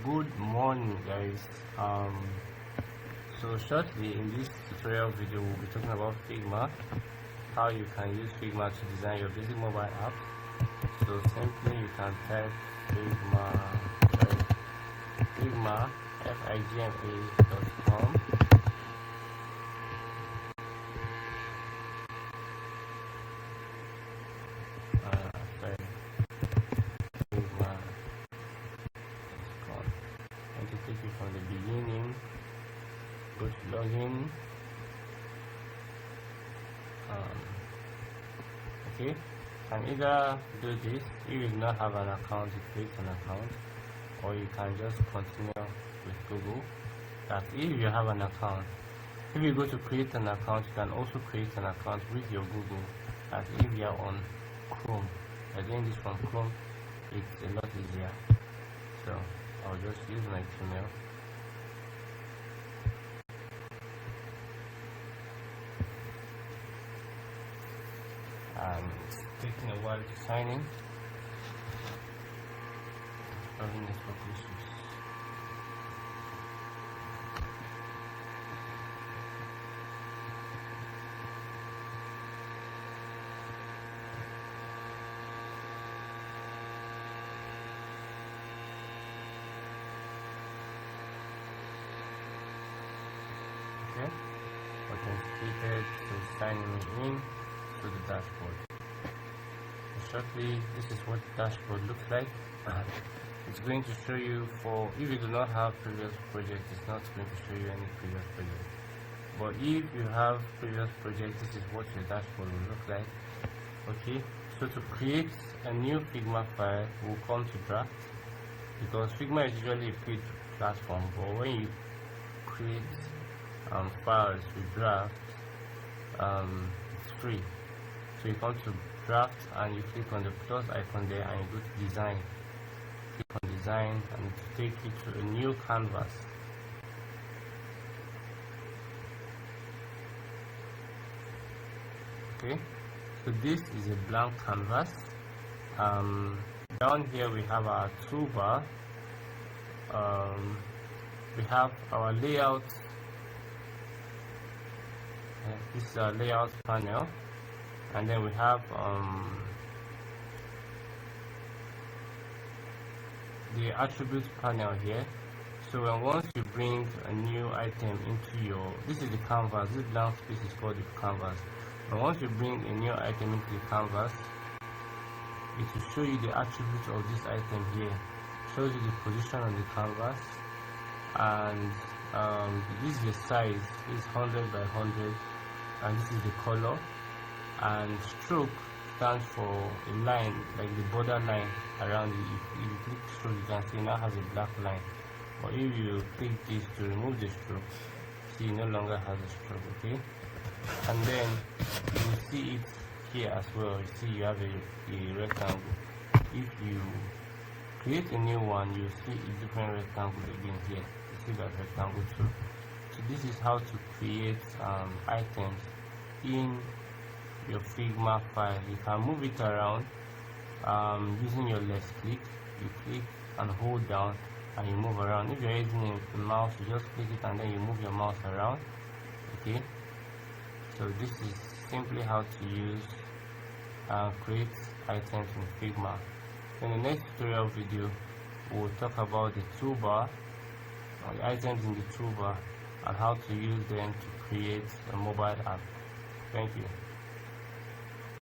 Good morning, guys. So shortly in this tutorial video we'll be talking about Figma, how you can use Figma to design your basic mobile app. So simply you can type Figma Figma.com. Take it from the beginning, go to login. Okay, you can either do this if you do not have an account, you create an account, or you can just continue with Google. That if you have an account, if you go to create an account, you can also create an account with your Google. As if you are on Chrome, doing this from Chrome, it's a lot easier. So I'll just use my Gmail. And it's taking a while to sign in. Having network issues. Okay, authenticated, so signing in to the dashboard. Shortly, this is what the dashboard looks like. It's going to show you, for if you do not have previous projects, it's not going to show you any previous project. But if you have previous projects, this is what your dashboard will look like. Okay, so to create a new Figma file, we'll come to draft, because Figma is usually a paid platform, but when you create files with draft, it's free. So you come to draft and you click on the plus icon there and you go to design. Click on design and it will take you to a new canvas. Okay, so this is a blank canvas. Down here we have our toolbar. We have our layout. This is our layout panel, and then we have the attributes panel here. So once you bring a new item into your, this is the canvas, this blank space is called the canvas, and once you bring a new item into the canvas, it will show you the attributes of this item here. It shows you the position on the canvas, and this is the size, is 100 by 100, and this is the color, and stroke stands for a line, like the border line around it. If you click stroke, you can see now has a black line. But if you click this to remove the stroke, see it no longer has a stroke. Okay, and then you will see it here as well. You see you have a rectangle. If you create a new one, you see a different rectangle again here. You see that rectangle too. So this is how to create items in your Figma file. You can move it around using your left click. You click and hold down and you move around. If you're using a mouse, you just click it and then you move your mouse around. Okay, so this is simply how to use create items in Figma. In the next tutorial video, we'll talk about the toolbar, or the items in the toolbar, and how to use them to create a mobile app. Thank you.